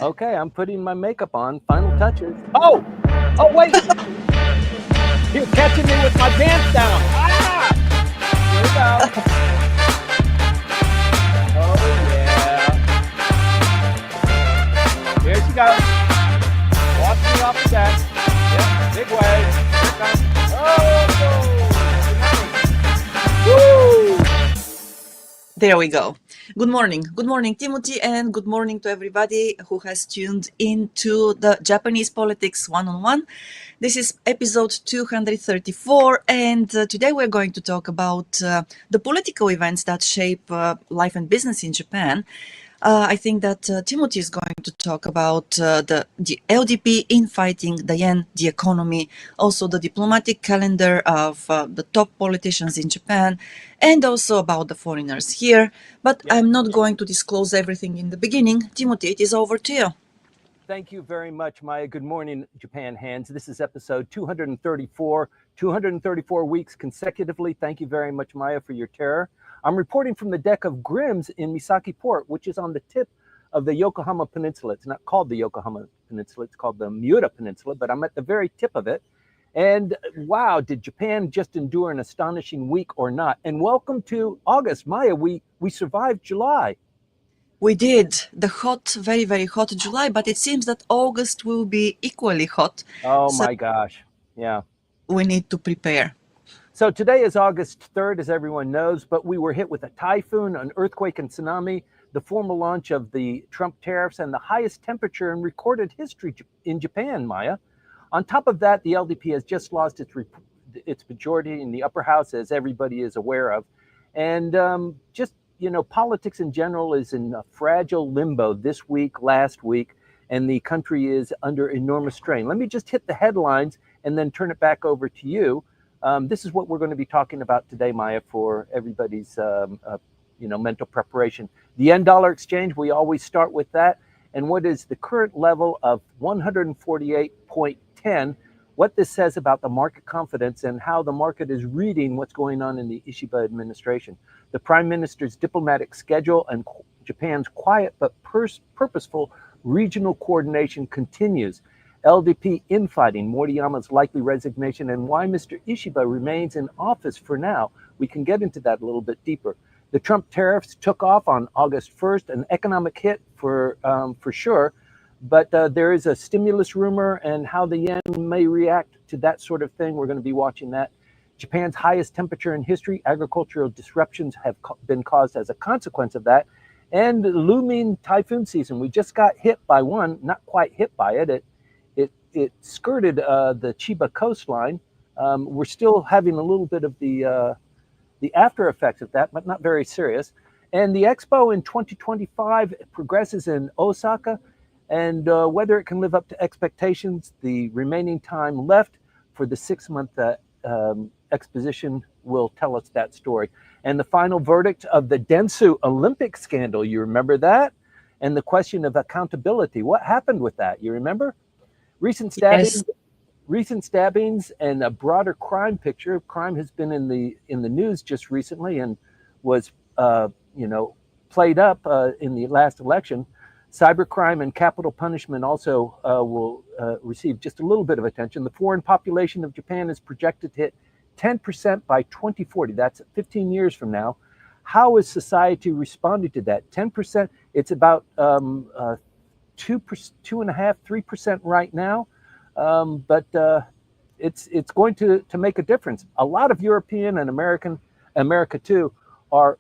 Okay, I'm putting my makeup on. Final touches. Oh! Oh, wait! You're catching me with my pants down. Ah! Here we go. Oh, yeah. Here she goes. Walks me off the deck. Yep, big wave. Here it comes. Oh! Woo! There we go. Good morning. Good morning, Timothy, and good morning to everybody who has tuned into the Japanese Politics One-on-One. This is episode 234, and today we're going to talk about the political events that shape life and business in Japan. I think that Timothy is going to talk about the LDP infighting, the yen, the economy, also the diplomatic calendar of the top politicians in Japan, and also about the foreigners here. But I'm not going to disclose everything in the beginning. Timothy, it is over to you. Thank you very much, Maya. Good morning, Japan Hands. This is episode 234, 234 weeks consecutively. Thank you very much, Maya, for your terror. I'm reporting from the deck of Grimm's in Misaki Port, which is on the tip of the Yokohama Peninsula. It's not called the Yokohama Peninsula, it's called the Miura Peninsula, but I'm at the very tip of it. And wow, did Japan just endure an astonishing week or not? And welcome to August. Maya, we survived July. We did the hot, very, very hot July, but it seems that August will be equally hot. Oh my gosh, yeah. We need to prepare. So today is August 3rd, as everyone knows, but we were hit with a typhoon, an earthquake and tsunami, the formal launch of the Trump tariffs, and the highest temperature in recorded history in Japan, Maya. On top of that, the LDP has just lost its majority in the upper house, as everybody is aware of. And politics in general is in a fragile limbo this week, last week, and the country is under enormous strain. Let me just hit the headlines and then turn it back over to you. This is what we're going to be talking about today, Maya, for everybody's mental preparation. The yen-dollar exchange, we always start with that. And what is the current level of 148.10, what this says about the market confidence and how the market is reading what's going on in the Ishiba administration. The Prime Minister's diplomatic schedule and Japan's quiet but purposeful regional coordination continues. LDP infighting, Moriyama's likely resignation, and why Mr. Ishiba remains in office for now. We can get into that a little bit deeper. The Trump tariffs took off on August 1st, an economic hit for sure, but there is a stimulus rumor, and how the yen may react to that sort of thing. We're going to be watching that. Japan's highest temperature in history, agricultural disruptions have been caused as a consequence of that, and looming typhoon season. We just got hit by one, not quite hit by it. It skirted the Chiba coastline. We're still having a little bit of the after effects of that, but not very serious. And the Expo in 2025 progresses in Osaka, and whether it can live up to expectations, the remaining time left for the 6-month exposition will tell us that story. And the final verdict of the Dentsu Olympic scandal, you remember that? And the question of accountability, what happened with that? You remember? Recent stabbings and a broader crime picture. Crime has been in the news just recently and was played up in the last election. Cybercrime and capital punishment also will receive just a little bit of attention. The foreign population of Japan is projected to hit 10% by 2040. That's 15 years from now. How is society responding to that? 10%. It's about 2.5%, 3% right now, but it's going to make a difference. A lot of European and America too, are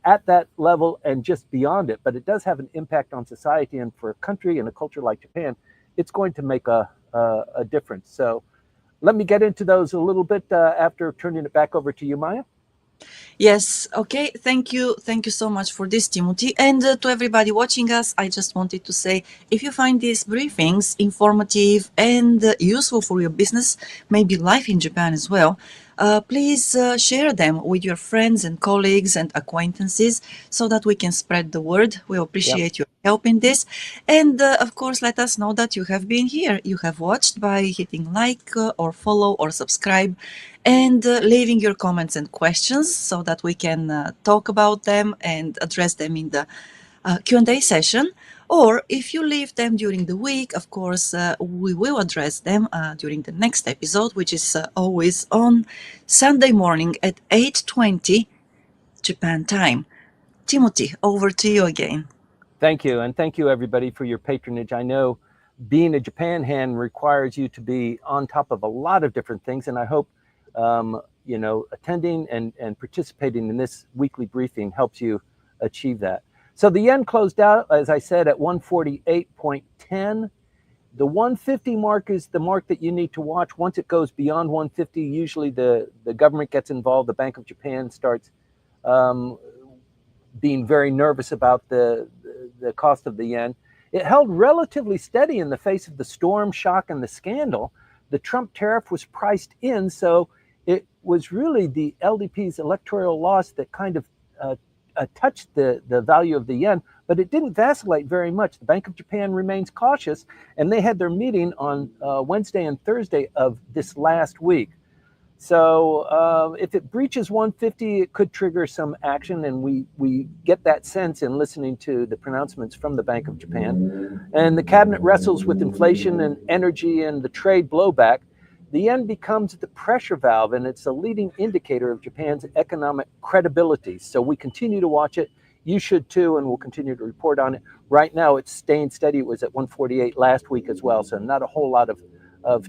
at that level and just beyond it. But it does have an impact on society, and for a country and a culture like Japan, it's going to make a difference. So let me get into those a little bit after turning it back over to you, Maya. Yes, okay, thank you so much for this, Timothy. And to everybody watching us, I just wanted to say, if you find these briefings informative and useful for your business, maybe life in Japan as well, please share them with your friends and colleagues and acquaintances so that we can spread the word. We appreciate your help in this. And of course, let us know that you have been here. You have watched by hitting like or follow or subscribe, and leaving your comments and questions so that we can talk about them and address them in the Q&A session. Or if you leave them during the week, of course, we will address them during the next episode, which is always on Sunday morning at 8:20 Japan time. Timothy, over to you again. Thank you. And thank you, everybody, for your patronage. I know being a Japan hand requires you to be on top of a lot of different things. And I hope, attending and participating in this weekly briefing helps you achieve that. So the yen closed out, as I said, at 148.10. The 150 mark is the mark that you need to watch. Once it goes beyond 150, usually the government gets involved. The Bank of Japan starts being very nervous about the cost of the yen. It held relatively steady in the face of the storm, shock, and the scandal. The Trump tariff was priced in, so it was really the LDP's electoral loss that kind of touched the value of the yen, but it didn't vacillate very much. The Bank of Japan remains cautious, and they had their meeting on Wednesday and Thursday of this last week. So if it breaches 150, it could trigger some action, and we get that sense in listening to the pronouncements from the Bank of Japan. And the cabinet wrestles with inflation and energy and the trade blowback. The yen becomes the pressure valve, and it's a leading indicator of Japan's economic credibility. So we continue to watch it. You should too, and we'll continue to report on it. Right now, it's staying steady. It was at 148 last week as well, so not a whole lot of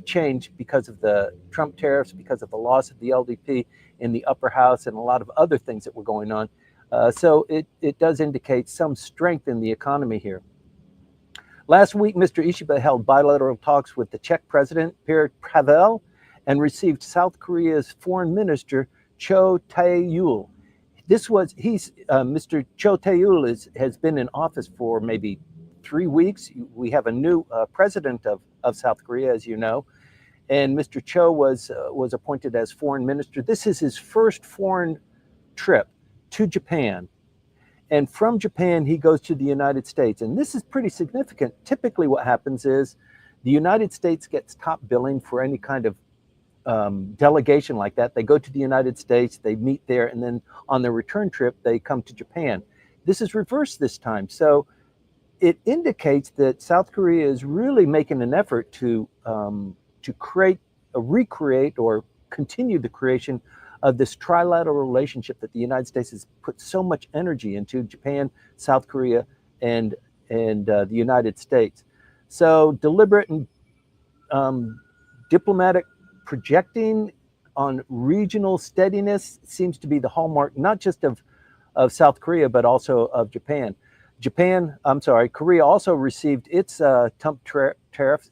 change because of the Trump tariffs, because of the loss of the LDP in the upper house, and a lot of other things that were going on. So it does indicate some strength in the economy here. Last week, Mr. Ishiba held bilateral talks with the Czech president, Pierre Pavel, and received South Korea's foreign minister, Cho Tae-yul. Mr. Cho Tae-yul has been in office for maybe 3 weeks. We have a new president of South Korea, as you know, and Mr. Cho was appointed as foreign minister. This is his first foreign trip to Japan. And from Japan, he goes to the United States. And this is pretty significant. Typically what happens is the United States gets top billing for any kind of delegation like that. They go to the United States, they meet there, and then on their return trip, they come to Japan. This is reversed this time. So it indicates that South Korea is really making an effort to recreate or continue the creation of this trilateral relationship that the United States has put so much energy into: Japan, South Korea, and the United States. So deliberate and diplomatic projecting on regional steadiness seems to be the hallmark, not just of South Korea, but also of Japan. Korea also received its Trump tariffs.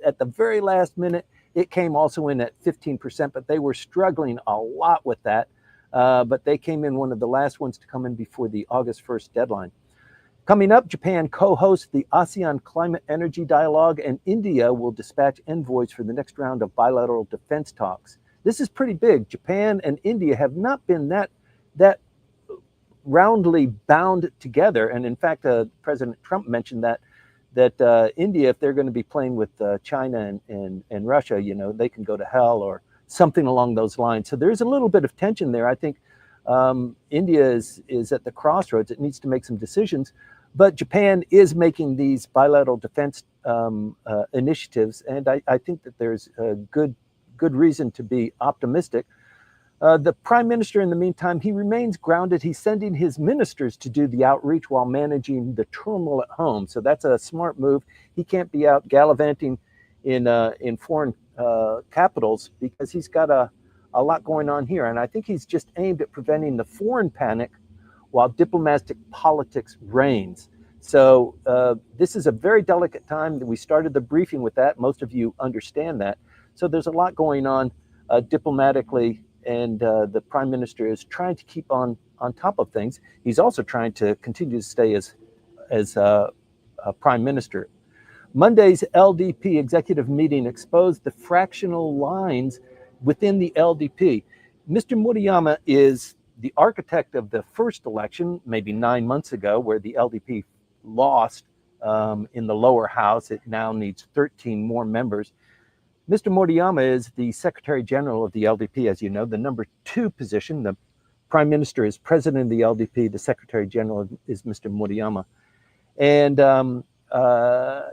At the very last minute, it came also in at 15%, but they were struggling a lot with that. But they came in one of the last ones to come in before the August 1st deadline. Coming up, Japan co-hosts the ASEAN Climate Energy Dialogue, and India will dispatch envoys for the next round of bilateral defense talks. This is pretty big. Japan and India have not been that roundly bound together. And in fact, President Trump mentioned that India, if they're going to be playing with China and Russia, they can go to hell or something along those lines. So there's a little bit of tension there. I think India is at the crossroads. It needs to make some decisions. But Japan is making these bilateral defense initiatives, and I think that there's a good reason to be optimistic. The prime minister, in the meantime, he remains grounded. He's sending his ministers to do the outreach while managing the turmoil at home. So that's a smart move. He can't be out gallivanting in foreign capitals because he's got a lot going on here. And I think he's just aimed at preventing the foreign panic while diplomatic politics reigns. So this is a very delicate time. We started the briefing with that. Most of you understand that. So there's a lot going on diplomatically, and the prime minister is trying to keep on top of things. He's also trying to continue to stay as prime minister. Monday's LDP executive meeting exposed the fractional lines within the LDP. Mr. Murayama is the architect of the first election, maybe 9 months ago, where the LDP lost in the lower house. It now needs 13 more members. Mr. Murayama is the Secretary General of the LDP, as you know, the number 2 position. The Prime Minister is President of the LDP. The Secretary General is Mr. Murayama. And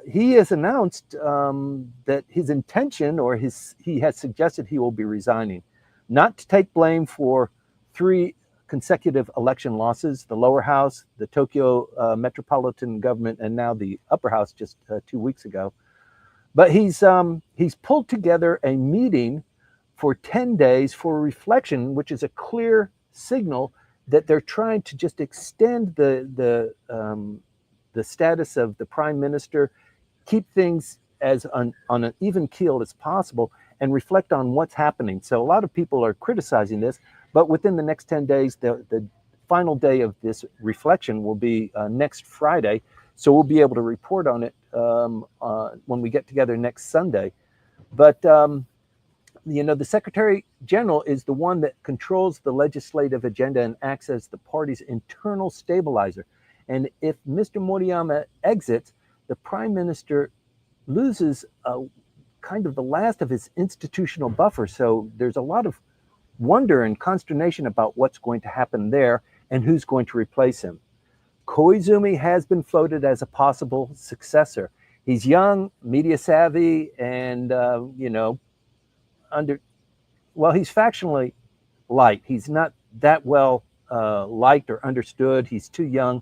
he has announced that his intention, or he has suggested he will be resigning, not to take blame for 3 consecutive election losses: the lower house, the Tokyo metropolitan government, and now the upper house just 2 weeks ago. But he's pulled together a meeting for 10 days for reflection, which is a clear signal that they're trying to just extend the status of the prime minister, keep things as on an even keel as possible, and reflect on what's happening. So a lot of people are criticizing this, but within the next 10 days, the final day of this reflection will be next Friday. So we'll be able to report on it when we get together next Sunday. But the Secretary General is the one that controls the legislative agenda and acts as the party's internal stabilizer. And if Mr. Moriyama exits, the Prime Minister loses kind of the last of his institutional buffer. So there's a lot of wonder and consternation about what's going to happen there and who's going to replace him. Koizumi has been floated as a possible successor. He's young, media savvy, and he's factionally liked. He's not that well liked or understood. He's too young.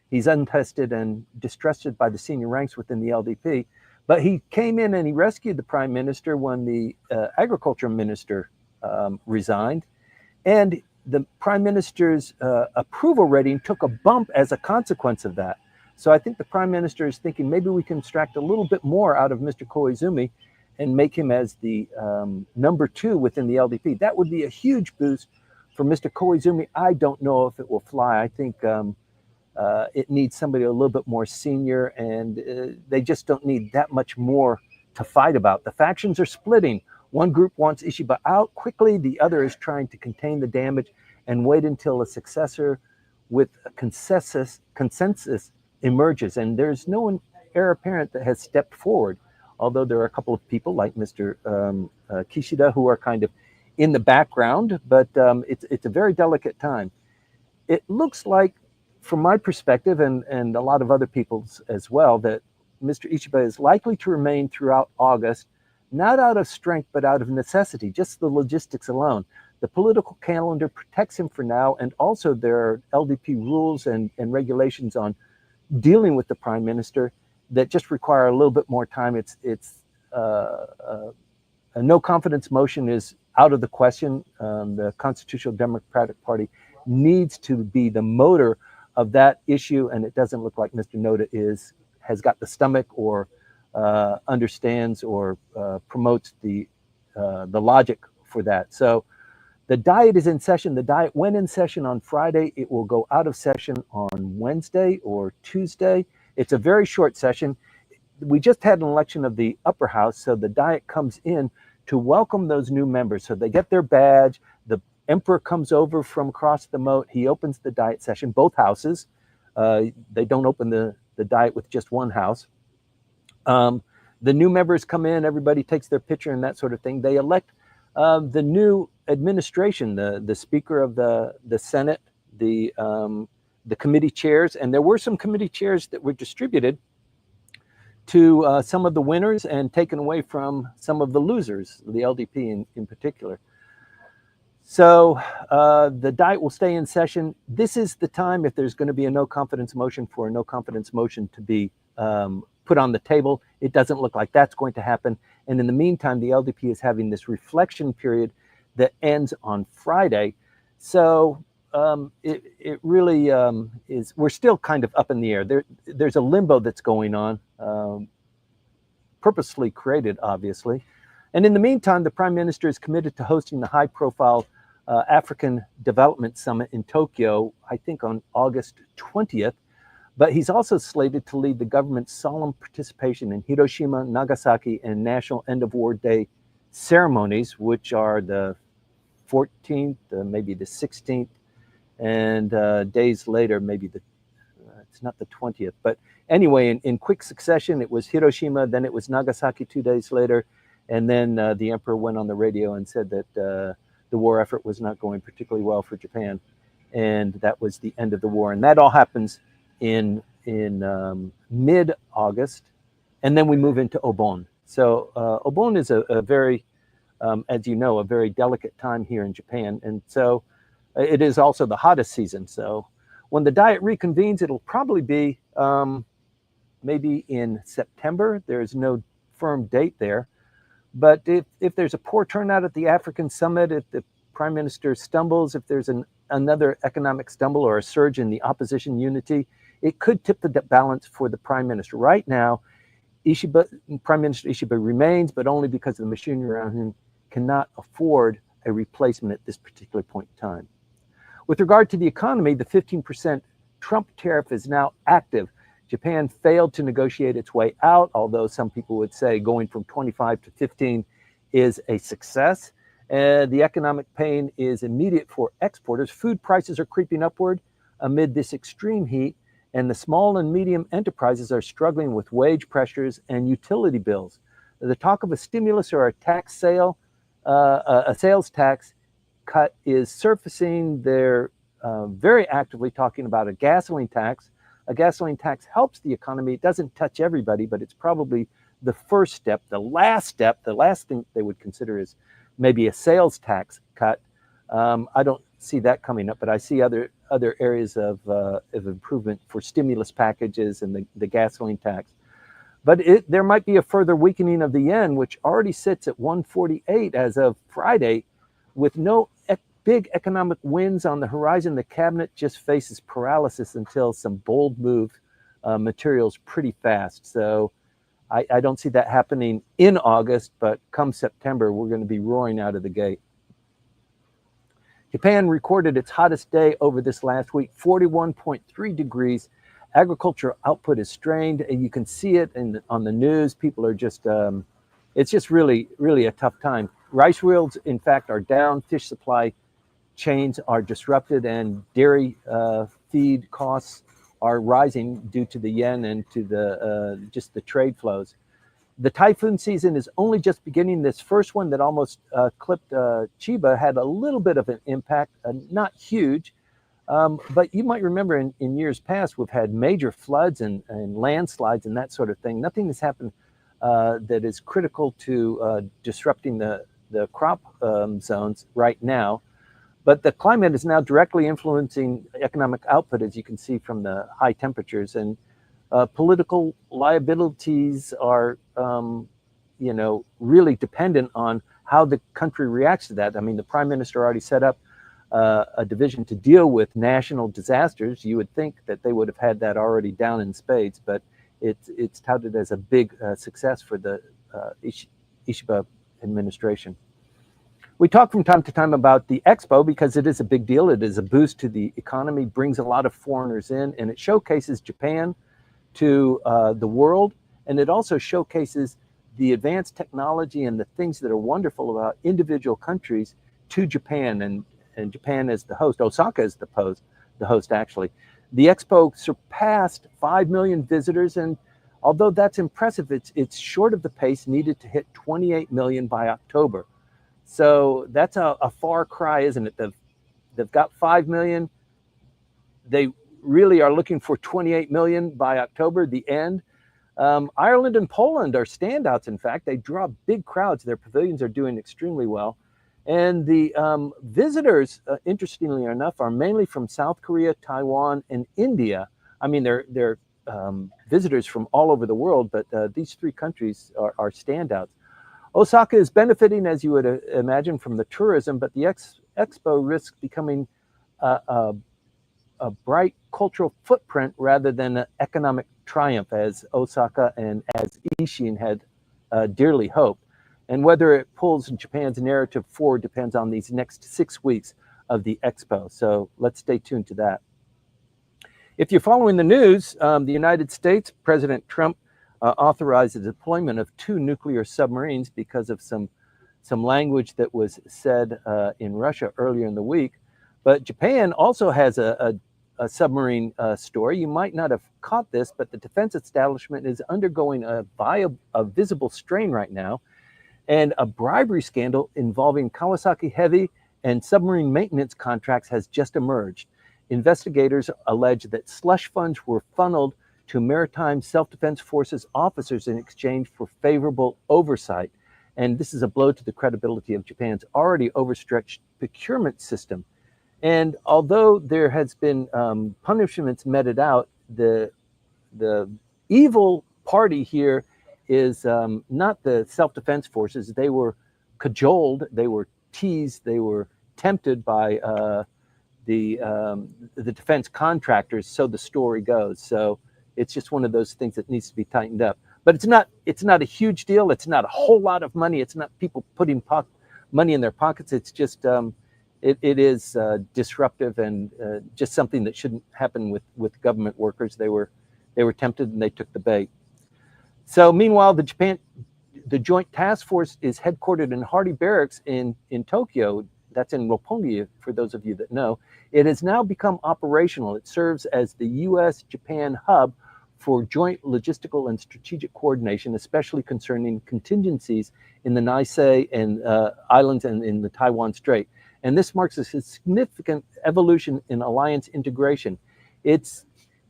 He's untested and distrusted by the senior ranks within the LDP. But he came in and he rescued the prime minister when the agriculture minister resigned. And the prime minister's approval rating took a bump as a consequence of that. So I think the prime minister is thinking maybe we can extract a little bit more out of Mr. Koizumi and make him as the number 2 within the LDP. That would be a huge boost for Mr. Koizumi. I don't know if it will fly. I think it needs somebody a little bit more senior, and they just don't need that much more to fight about. The factions are splitting. One group wants Ishiba out quickly. The other is trying to contain the damage and wait until a successor with a consensus emerges. And there's no heir apparent that has stepped forward, although there are a couple of people like Mr. Kishida who are kind of in the background, but it's a very delicate time. It looks like, from my perspective, and a lot of other people's as well, that Mr. Ishiba is likely to remain throughout August, not out of strength, but out of necessity, just the logistics alone. The political calendar protects him for now, and also there are LDP rules and regulations on dealing with the prime minister that just require a little bit more time. A no confidence motion is out of the question. The Constitutional Democratic Party needs to be the motor of that issue, and it doesn't look like Mr. Noda has got the stomach or understands or promotes the logic for that. So the Diet is in session. The Diet went in session on Friday. It will go out of session on Wednesday or Tuesday. It's a very short session. We just had an election of the upper house, so the Diet comes in to welcome those new members. So they get their badge. The emperor comes over from across the moat. He opens the Diet session, both houses. They don't open the Diet with just one house. The new members come in, everybody takes their picture and that sort of thing. They elect the new administration, the Speaker of the Senate, the committee chairs, and there were some committee chairs that were distributed to some of the winners and taken away from some of the losers, the LDP in particular. So the Diet will stay in session. This is the time, if there's going to be a no confidence motion, for a no confidence motion to be put on the table. It doesn't look like that's going to happen. And in the meantime, the LDP is having this reflection period that ends on Friday. So it really is, we're still kind of up in the air. There's a limbo that's going on, purposely created, obviously. And in the meantime, the Prime Minister is committed to hosting the high-profile African Development Summit in Tokyo, I think on August 20th. But he's also slated to lead the government's solemn participation in Hiroshima, Nagasaki, and National End of War Day ceremonies, which are the 14th, maybe the 16th, and days later, maybe it's not the 20th. But anyway, in quick succession, it was Hiroshima, then it was Nagasaki 2 days later, and then the emperor went on the radio and said that the war effort was not going particularly well for Japan, and that was the end of the war. And that all happens in mid-August, and then we move into Obon. So Obon is a very, as you know, a very delicate time here in Japan, and so it is also the hottest season. So when the Diet reconvenes, it'll probably be maybe in September. There's no firm date there. But if there's a poor turnout at the African summit, if the prime minister stumbles, if there's another economic stumble or a surge in the opposition unity, it could tip the balance for the prime minister. Right now, Prime Minister Ishiba remains, but only because the machinery around him cannot afford a replacement at this particular point in time. With regard to the economy, the 15% Trump tariff is now active. Japan failed to negotiate its way out, although some people would say going from 25 to 15 is a success. The economic pain is immediate for exporters. Food prices are creeping upward amid this extreme heat, and the small and medium enterprises are struggling with wage pressures and utility bills. The talk of a stimulus or a sales tax cut is surfacing. They're very actively talking about a gasoline tax. A gasoline tax helps the economy. It doesn't touch everybody, but it's probably the first step. The last thing they would consider is maybe a sales tax cut. I don't see that coming up, but I see other areas of improvement for stimulus packages and the gasoline tax. But there might be a further weakening of the yen, which already sits at 148 as of Friday, with no big economic wins on the horizon. The cabinet just faces paralysis until some bold move materials pretty fast. So I don't see that happening in August, but come September, we're going to be roaring out of the gate. Japan recorded its hottest day over this last week, 41.3 degrees. Agricultural output is strained, and you can see it on the news. People are just, it's just really, really a tough time. Rice yields, in fact, are down. Fish supply chains are disrupted, and dairy feed costs are rising due to the yen and to just the trade flows. The typhoon season is only just beginning. This first one that almost clipped Chiba had a little bit of an impact, not huge, but you might remember in years past, we've had major floods and landslides and that sort of thing. Nothing has happened that is critical to disrupting the crop zones right now. But the climate is now directly influencing economic output, as you can see from the high temperatures. And political liabilities are, really dependent on how the country reacts to that. I mean, the prime minister already set up a division to deal with national disasters. You would think that they would have had that already down in spades, but it's touted as a big success for the Ishiba administration. We talk from time to time about the Expo because it is a big deal. It is a boost to the economy, brings a lot of foreigners in, and it showcases Japan to the world. And it also showcases the advanced technology and the things that are wonderful about individual countries to Japan, and Japan as the host. Osaka is the host, actually. The Expo surpassed 5 million visitors, and although that's impressive, it's short of the pace needed to hit 28 million by October. So that's a far cry, isn't it? They've got 5 million. They really are looking for 28 million by October, the end. Ireland and Poland are standouts, in fact. They draw big crowds. Their pavilions are doing extremely well. And the visitors, interestingly enough, are mainly from South Korea, Taiwan, and India. I mean, they're visitors from all over the world, but these three countries are standouts. Osaka is benefiting, as you would imagine, from the tourism, but the Expo risks becoming a bright cultural footprint rather than an economic triumph, as Osaka and as Ishin had dearly hoped. And whether it pulls Japan's narrative forward depends on these next 6 weeks of the Expo. So let's stay tuned to that. If you're following the news, the United States, President Trump authorized the deployment of 2 nuclear submarines because of some language that was said in Russia earlier in the week. But Japan also has a submarine story. You might not have caught this, but the defense establishment is undergoing a visible strain right now. And a bribery scandal involving Kawasaki Heavy and submarine maintenance contracts has just emerged. Investigators allege that slush funds were funneled to maritime self-defense forces officers in exchange for favorable oversight. And this is a blow to the credibility of Japan's already overstretched procurement system. And although there has been punishments meted out, the evil party here is not the self-defense forces. They were cajoled, they were teased, they were tempted by the defense contractors. So the story goes. So it's just one of those things that needs to be tightened up. But it's not a huge deal. It's not a whole lot of money. It's not people putting money in their pockets. It's just it is disruptive and just something that shouldn't happen with government workers. They were tempted and they took the bait. So meanwhile, the Joint Task Force is headquartered in Hardy Barracks in Tokyo. That's in Roppongi, for those of you that know. It has now become operational. It serves as the U.S.-Japan hub for joint logistical and strategic coordination, especially concerning contingencies in the Nisei and Islands and in the Taiwan Strait. And this marks a significant evolution in alliance integration. It's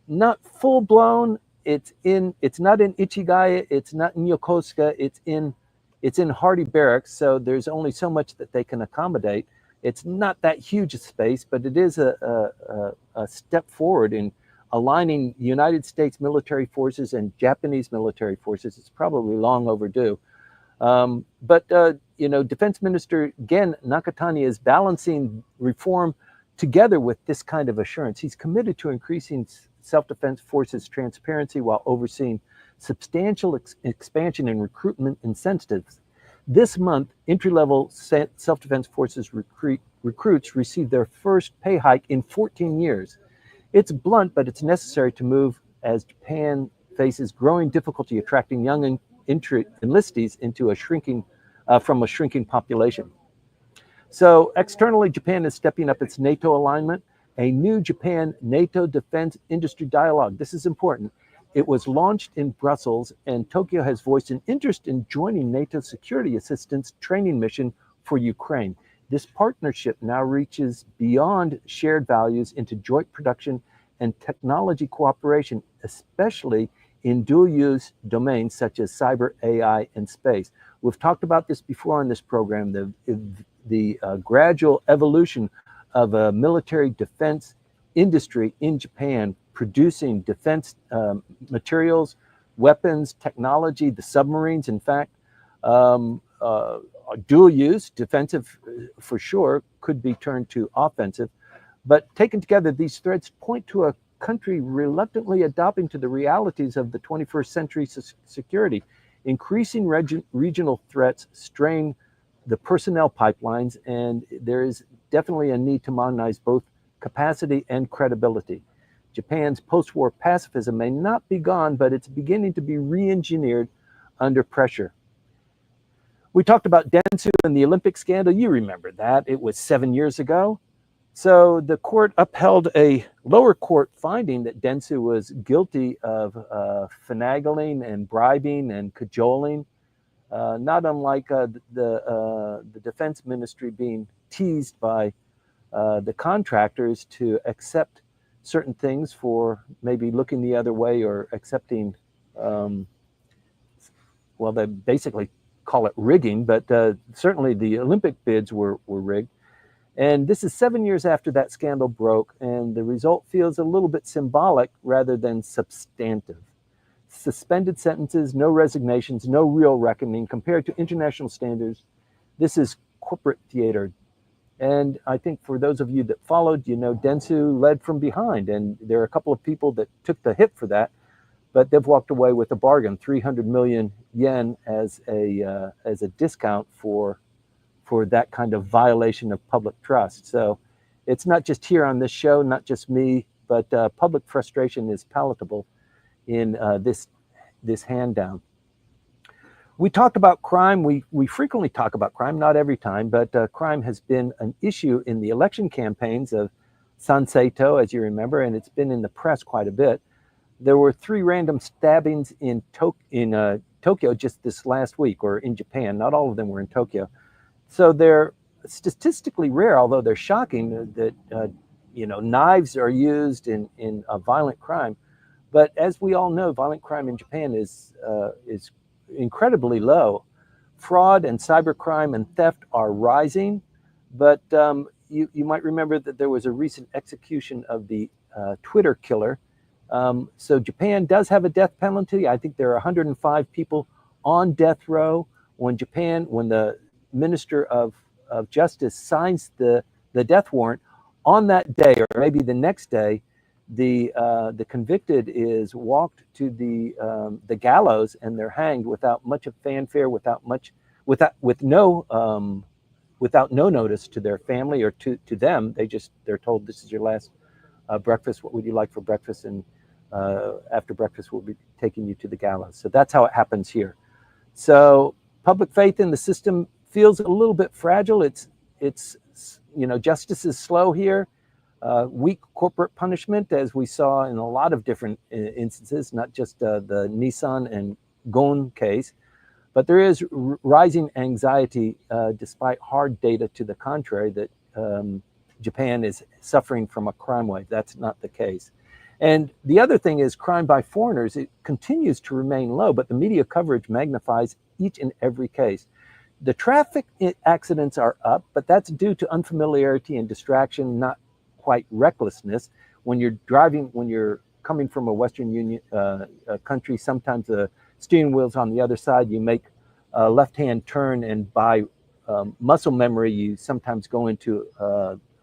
not full-blown. It's not in Ichigaya. It's not in Yokosuka. It's in Hardy Barracks. So there's only so much that they can accommodate. It's not that huge a space, but it is a step forward in aligning United States military forces and Japanese military forces. It's probably long overdue. But Defense Minister Gen Nakatani is balancing reform together with this kind of assurance. He's committed to increasing self-defense forces transparency while overseeing substantial expansion in recruitment incentives. This month, entry-level self-defense forces recruits received their first pay hike in 14 years. It's blunt, but it's necessary to move as Japan faces growing difficulty attracting young enlistees into from a shrinking population. So externally, Japan is stepping up its NATO alignment, a new Japan-NATO defense industry dialogue. This is important. It was launched in Brussels, and Tokyo has voiced an interest in joining NATO's security assistance training mission for Ukraine. This partnership now reaches beyond shared values into joint production and technology cooperation, especially in dual-use domains such as cyber, AI, and space. We've talked about this before on this program, the gradual evolution of a military defense industry in Japan producing defense materials, weapons, technology, the submarines, in fact, dual use, defensive for sure, could be turned to offensive. But taken together, these threads point to a country reluctantly adapting to the realities of the 21st century security. Increasing regional threats strain the personnel pipelines, and there is definitely a need to modernize both capacity and credibility. Japan's post-war pacifism may not be gone, but it's beginning to be re-engineered under pressure. We talked about Dentsu and the Olympic scandal. You remember that. It was 7 years ago. So the court upheld a lower court finding that Dentsu was guilty of finagling and bribing and cajoling, not unlike the defense ministry being teased by the contractors to accept certain things for maybe looking the other way or accepting, well, they basically call it rigging, but certainly the Olympic bids were rigged. And this is 7 years after that scandal broke, and the result feels a little bit symbolic rather than substantive. Suspended sentences, no resignations, no real reckoning. Compared to international standards, this is corporate theater. And I think for those of you that followed, Dentsu led from behind, and there are a couple of people that took the hit for that, but they've walked away with a bargain, 300 million yen as a discount for that kind of violation of public trust. So it's not just here on this show, not just me, but public frustration is palatable in this hand down. We talked about crime. We frequently talk about crime, not every time, but crime has been an issue in the election campaigns of Sanseito, as you remember, and it's been in the press quite a bit. There were 3 random stabbings in Tokyo just this last week, or in Japan. Not all of them were in Tokyo. So they're statistically rare, although they're shocking that knives are used in a violent crime. But as we all know, violent crime in Japan is incredibly low. Fraud and cybercrime and theft are rising, but you might remember that there was a recent execution of the Twitter killer. So Japan does have a death penalty. I think there are 105 people on death row. When the Minister of Justice signs the death warrant, on that day or maybe the next day, the convicted is walked to the gallows and they're hanged without much of fanfare, without no notice to their family or to them. They're told, this is your last breakfast. What would you like for breakfast? And after breakfast, we'll be taking you to the gallows. So that's how it happens here. So public faith in the system feels a little bit fragile. It's justice is slow here. Weak corporate punishment, as we saw in a lot of different instances, not just the Nissan and Gon case, but there is rising anxiety despite hard data to the contrary that Japan is suffering from a crime wave. That's not the case. And the other thing is crime by foreigners, it continues to remain low, but the media coverage magnifies each and every case. The traffic accidents are up, but that's due to unfamiliarity and distraction, not quite recklessness. When you're coming from a Western Union country, sometimes the steering wheel's on the other side, you make a left-hand turn, and by muscle memory, you sometimes go into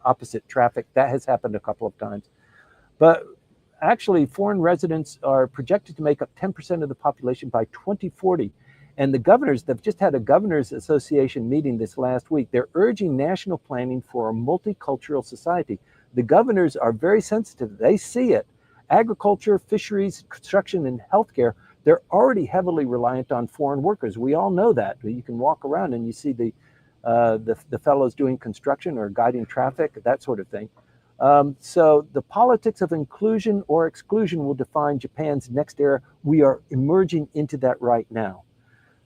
opposite traffic. That has happened a couple of times. But actually, foreign residents are projected to make up 10% of the population by 2040. And the governors, they've just had a governors association meeting this last week. They're urging national planning for a multicultural society. The governors are very sensitive. They see it. Agriculture, fisheries, construction, and healthcare, they're already heavily reliant on foreign workers. We all know that. You can walk around and you see the fellows doing construction or guiding traffic, that sort of thing. So the politics of inclusion or exclusion will define Japan's next era. We are emerging into that right now.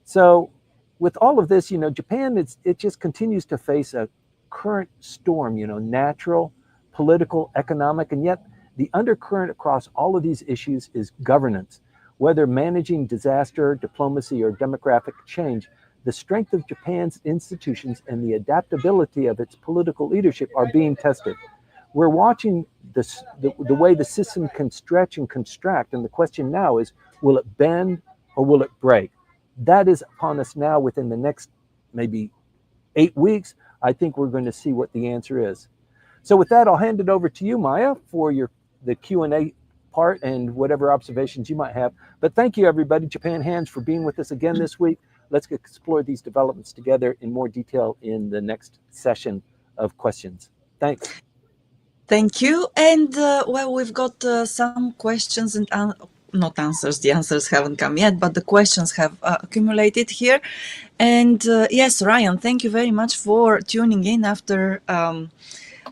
So with all of this, Japan, it just continues to face a current storm, natural, political, economic, and yet the undercurrent across all of these issues is governance. Whether managing disaster, diplomacy, or demographic change, the strength of Japan's institutions and the adaptability of its political leadership are being tested. We're watching the way the system can stretch and contract, and the question now is, will it bend or will it break? That is upon us now. Within the next maybe 8 weeks, I think we're going to see what the answer is. So with that, I'll hand it over to you, Maya, for the Q&A part and whatever observations you might have. But thank you, everybody, Japan Hands, for being with us again this week. Let's explore these developments together in more detail in the next session of questions. Thanks. Thank you. And we've got some questions and not answers. The answers haven't come yet, but the questions have accumulated here. And yes, Ryan, thank you very much for tuning in after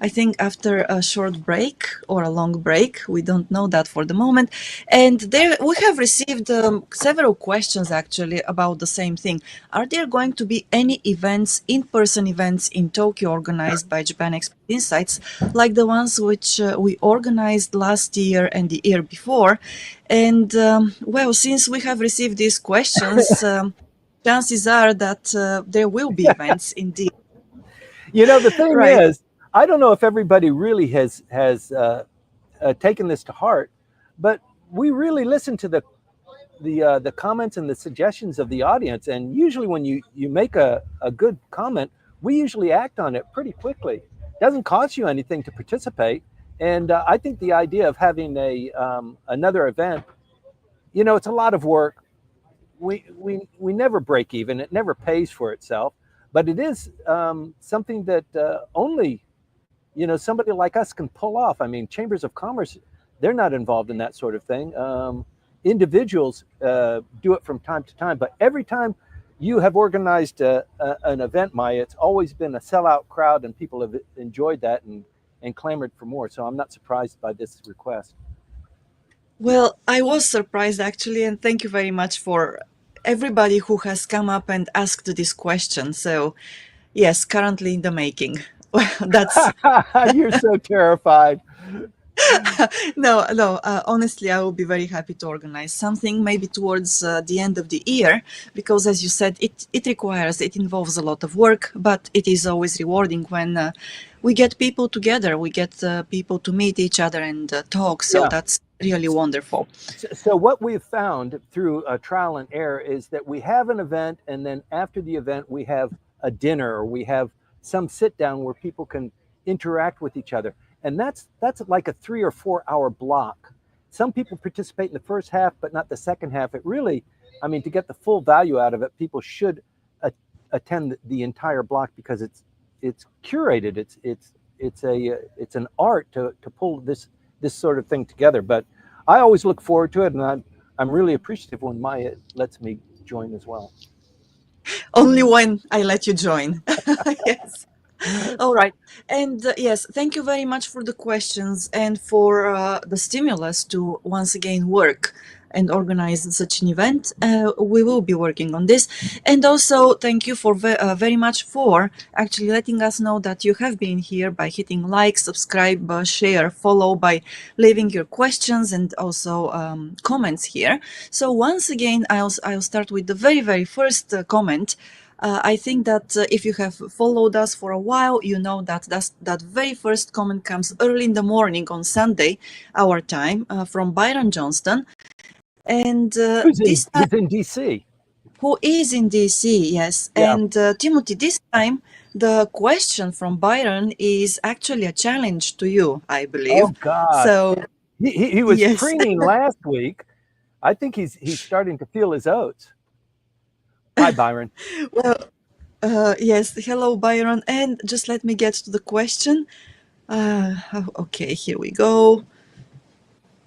I think after a short break or a long break. We don't know that for the moment. And there we have received several questions actually about the same thing. Are there going to be any events, in-person events in Tokyo organized by Japan Expo Insights, like the ones which we organized last year and the year before? And since we have received these questions, chances are that there will be events indeed. The thing Right. is, I don't know if everybody really has taken this to heart, but we really listen to the comments and the suggestions of the audience. And usually when you make a good comment, we usually act on it pretty quickly. It doesn't cost you anything to participate. And I think the idea of having another event, it's a lot of work. We never break even. It never pays for itself. But it is something that only somebody like us can pull off. I mean, chambers of commerce, they're not involved in that sort of thing. Individuals do it from time to time, but every time you have organized an event, Maya, it's always been a sellout crowd, and people have enjoyed that and clamored for more. So I'm not surprised by this request. Well, I was surprised actually, and thank you very much for everybody who has come up and asked this question. So yes, currently in the making. Well, that's You're so terrified. No. Honestly, I will be very happy to organize something maybe towards the end of the year, because, as you said, it involves a lot of work, but it is always rewarding when we get people together, we get people to meet each other and talk. So Yeah. that's really wonderful. So what we've found through trial and error is that we have an event, and then after the event, we have a dinner, or we have some sit down where people can interact with each other, and that's like a 3 or 4 hour block. Some people participate in the first half, but not the second half. It really, I mean, to get the full value out of it, people should attend the entire block, because it's curated. It's an art to pull this sort of thing together. But I always look forward to it, and I'm really appreciative when Maya lets me join as well. Only when I let you join. Yes. All right. And yes, thank you very much for the questions and for the stimulus to once again work and organize such an event. We will be working on this. And also, thank you for very much for actually letting us know that you have been here by hitting like, subscribe, share, follow, by leaving your questions and also comments here. So once again, I'll start with the very first comment. I think that if you have followed us for a while, you know that that very first comment comes early in the morning on Sunday, our time, from Byron Johnston. And this time, Who's in DC? who is in DC, yes. Yeah. And Timothy, this time, the question from Byron is actually a challenge to you, I Oh believe. gosh, So, he was yes. preening last week. I think he's starting to feel his oats. Hi, Byron. Well, yes. Hello, Byron. And just let me get to the question. Okay, here we go.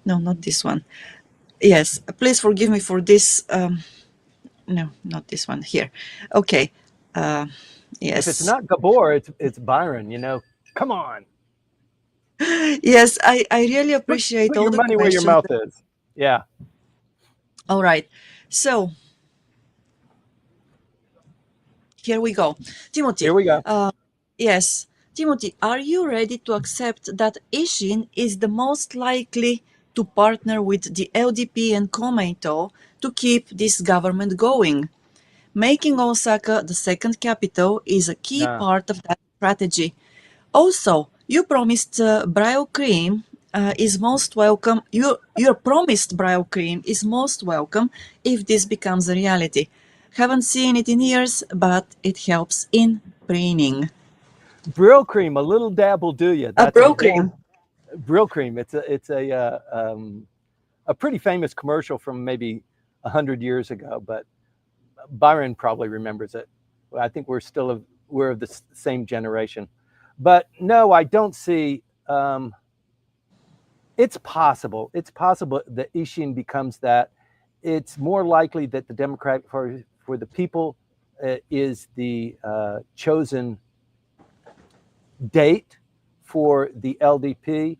No, not this one. Yes, please forgive me for this. No, not this one. Here. Okay. If it's Yes. not Gabor, it's Byron. Come on, Yes, I really appreciate put all your the money where your questions. mouth is. Yeah. All right. So here we go. Here Timothy, we go. yes. Timothy, are you ready to accept that Ishin is the most likely to partner with the LDP and Komeito to keep this government going? Making Osaka the second capital is a key Nah. part of that strategy. Also, you promised Brio cream is most welcome. Your promised Brio cream is most welcome if this becomes a reality. Haven't seen it in years, but it helps in preening. Brill cream, a little dab will do you. A That's an Brio old cream. Brill cream. It's a pretty famous commercial from maybe 100 years ago, but Byron probably remembers it. I think we're of the same generation. But no, I don't see. It's possible. It's possible that Ishin becomes that. It's more likely that the Democratic Party for the People is the chosen date for the LDP.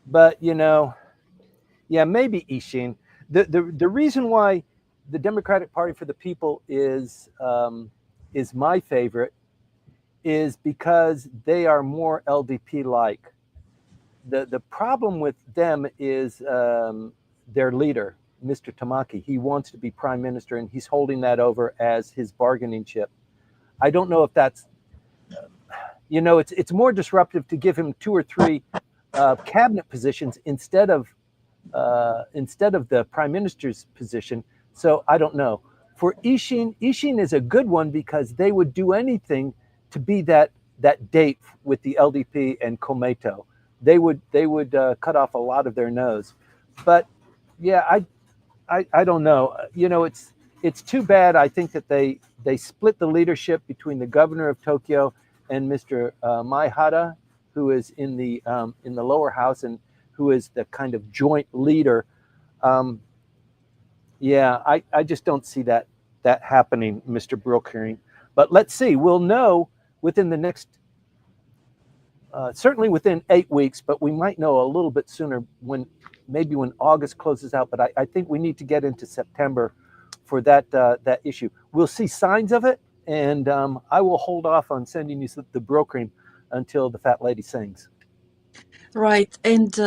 But yeah, maybe Ishin. The reason why the Democratic Party for the People is my favorite is because they are more LDP like. The problem with them is their leader, Mr. Tamaki. He wants to be prime minister, and he's holding that over as his bargaining chip. I don't know if that's it's more disruptive to give him 2 or 3 cabinet positions instead of the prime minister's position. So I don't know. For Ishin is a good one because they would do anything to be that date with the LDP and Komeito. They would cut off a lot of their nose. But yeah, I don't know. It's too bad. I think that they split the leadership between the governor of Tokyo and Mr. Maihara, who is in the lower house and who is the kind of joint leader. Yeah, I just don't see that happening, Mr. Brookering. But let's see. We'll know within the next, certainly within 8 weeks, but we might know a little bit sooner when August closes out. But I think we need to get into September for that issue. We'll see signs of it, and I will hold off on sending you the brokering until the fat lady sings. Right. And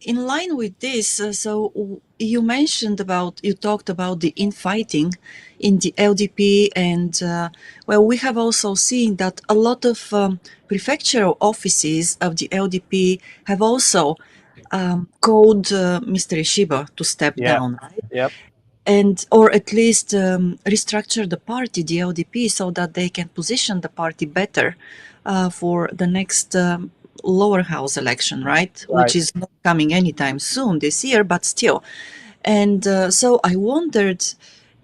in line with this, you you talked about the infighting in the LDP, and well, we have also seen that a lot of prefectural offices of the LDP have also called Mr. Ishiba to step Yeah. down, right? Yep. And or at least restructure the party, the LDP, so that they can position the party better for the next lower house election, right? Which Right. is not coming anytime soon this year, but still. And so I wondered,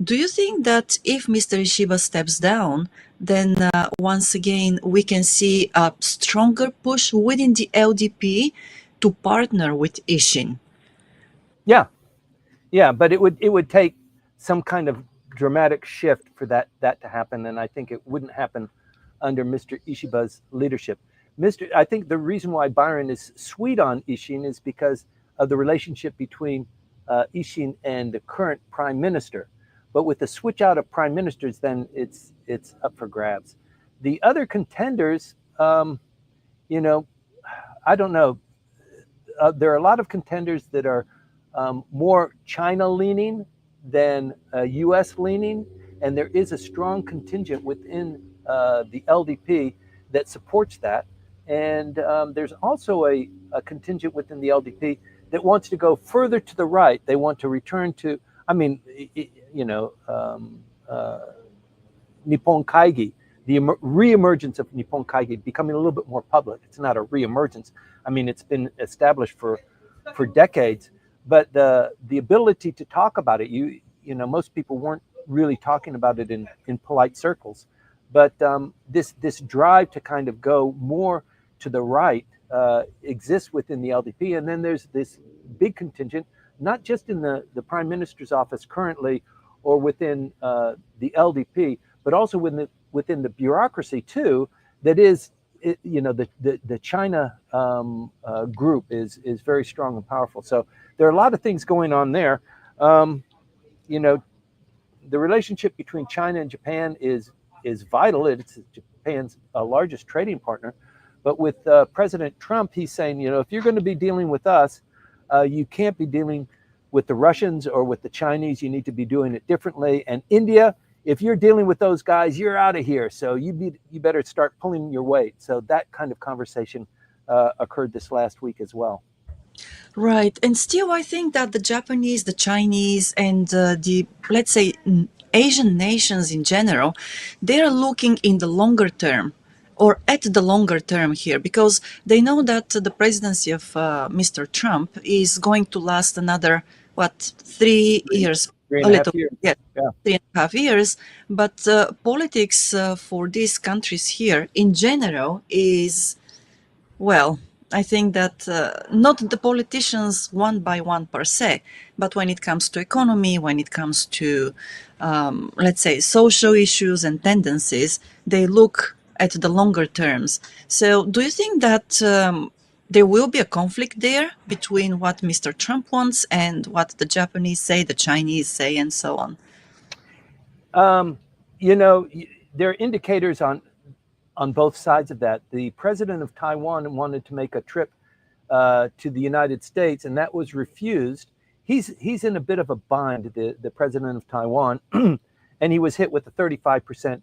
do you think that if Mr. Ishiba steps down, then once again we can see a stronger push within the LDP to partner with Ishin? Yeah. Yeah. But it would take some kind of dramatic shift for that to happen, and I think it wouldn't happen under Mr. Ishiba's leadership. I think the reason why Byron is sweet on Ishin is because of the relationship between Ishin and the current prime minister. But with the switch out of prime ministers, then it's up for grabs. The other contenders, you know, I don't know. There are a lot of contenders that are more China leaning than U.S. leaning, and there is a strong contingent within the LDP that supports that. And there's also a contingent within the LDP that wants to go further to the right. They want to return to, I mean, you know, Nippon Kaigi, the reemergence of Nippon Kaigi becoming a little bit more public. It's not a reemergence. I mean, it's been established for decades, but the ability to talk about it, you know, most people weren't really talking about it in polite circles, but this drive to kind of go more to the right exists within the LDP, and then there's this big contingent, not just in the prime minister's office currently, or within the LDP, but also within the bureaucracy too. That is, you know, the China group is very strong and powerful. So there are a lot of things going on there. You know, the relationship between China and Japan is vital. It's Japan's largest trading partner. But with President Trump, he's saying, you know, if you're going to be dealing with us, you can't be dealing with the Russians or with the Chinese. You need to be doing it differently. And India, if you're dealing with those guys, you're out of here. So you better start pulling your weight. So that kind of conversation occurred this last week as well. Right. And still, I think that the Japanese, the Chinese, and the, let's say, Asian nations in general, they are looking in the longer term or at the longer term here because they know that the presidency of Mr. Trump is going to last another, what, 3 years? Three A and a half little, years. yeah, Yeah. 3.5 years. But politics for these countries here in general is, well, I think that not the politicians one by one per se, but when it comes to economy, when it comes to, let's say, social issues and tendencies, they look at the longer terms. So, do you think that there will be a conflict there between what Mr. Trump wants and what the Japanese say, the Chinese say, and so on? You know, there are indicators on both sides of that. The president of Taiwan wanted to make a trip to the United States, and that was refused. He's in a bit of a bind, the president of Taiwan, and he was hit with a 35%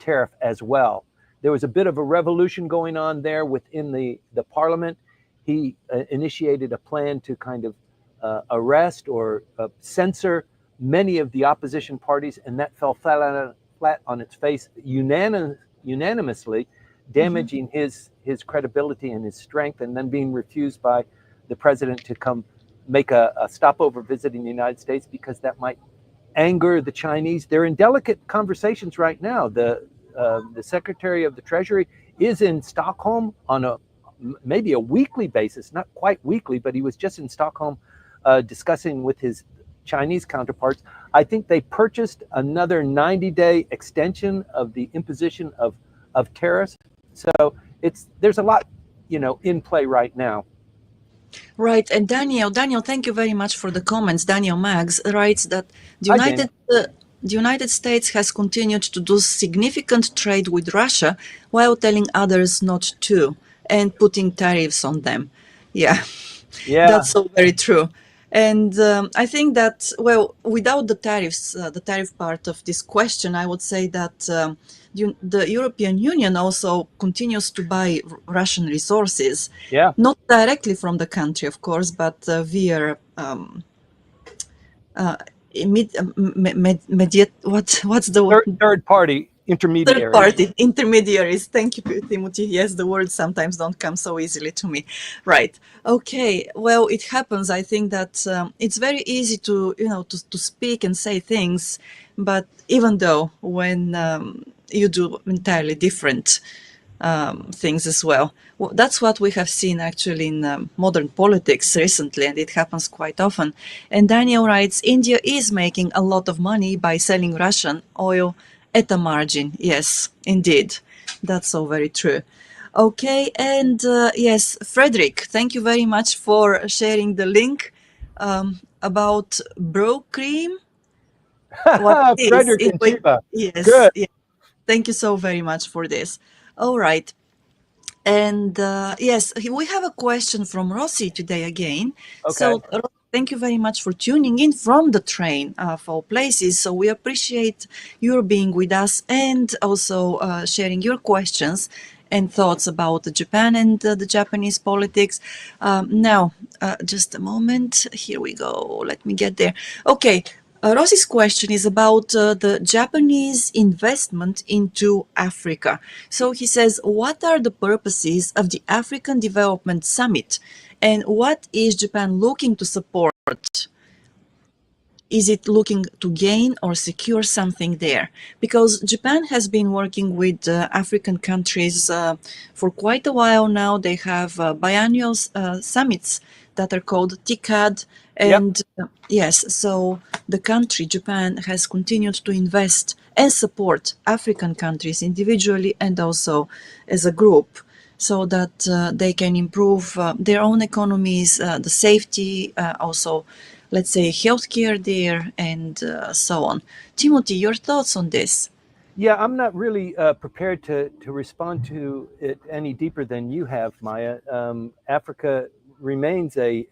tariff as well. There was a bit of a revolution going on there within the parliament. He initiated a plan to kind of arrest or censor many of the opposition parties, and that fell flat on its face unanimously, damaging his credibility and his strength, and then being refused by the president to come make a stopover visiting the United States because that might anger the Chinese. They're in delicate conversations right now. The Secretary of the Treasury is in Stockholm on maybe a weekly basis, not quite weekly, but he was just in Stockholm discussing with his Chinese counterparts. I think they purchased another 90-day extension of the imposition of tariffs. So there's a lot, you know, in play right now. Right, and Daniel, thank you very much for the comments. Daniel Maggs writes that the Hi, Daniel. The United States has continued to do significant trade with Russia while telling others not to and putting tariffs on them. Yeah, Yeah, that's so very true. And I think that, well, without the tariffs, the tariff part of this question, I would say that the European Union also continues to buy Russian resources, yeah. not directly from the country, of course, but via what's the Third party third intermediaries. party intermediaries. Thank you, Timothy. Yes, the words sometimes don't come so easily to me. Right. Okay. Well, it happens. I think that it's very easy to, to speak and say things, but even though when you do entirely different things as well. Well, that's what we have seen actually in modern politics recently, and it happens quite often. And Daniel writes, India is making a lot of money by selling Russian oil at a margin. Yes, indeed. That's so very true. Okay, and yes, Frederick, thank you very much for sharing the link about bro cream. What it is? Frederick and Chiba. Yes, Good. yes. Thank you so very much for this. All right. And yes, we have a question from Rossi today again. Okay. So, thank you very much for tuning in from the train of all places. So, we appreciate your being with us and also sharing your questions and thoughts about Japan and the Japanese politics. Now, just a moment. Here we go. Let me get there. Okay. Rossi's question is about the Japanese investment into Africa. So he says, what are the purposes of the African Development Summit and what is Japan looking to support? Is it looking to gain or secure something there? Because Japan has been working with African countries for quite a while now. They have biannual summits that are called TCAT. Yep. And yes, so the country, Japan, has continued to invest and support African countries individually and also as a group so that they can improve their own economies, the safety, also let's say healthcare there and so on. Timothy, your thoughts on this? Yeah, I'm not really prepared to respond to it any deeper than you have, Maya. Africa remains a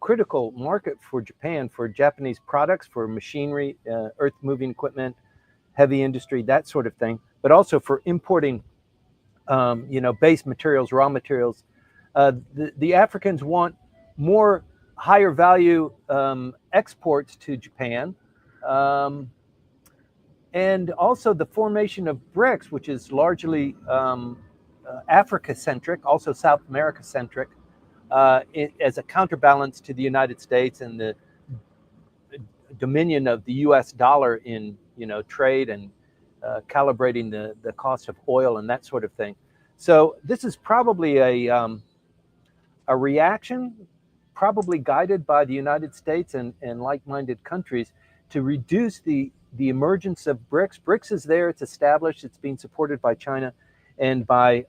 critical market for Japan, for Japanese products, for machinery, earth moving equipment, heavy industry, that sort of thing, but also for importing, base materials, raw materials. The Africans want more higher value exports to Japan. Um, and also the formation of BRICS, which is largely Africa centric, also South America centric, as a counterbalance to the United States and the dominion of the U.S. dollar in trade and calibrating the cost of oil and that sort of thing. So this is probably a reaction, probably guided by the United States and like-minded countries to reduce the emergence of BRICS. BRICS is there; it's established. It's being supported by China and by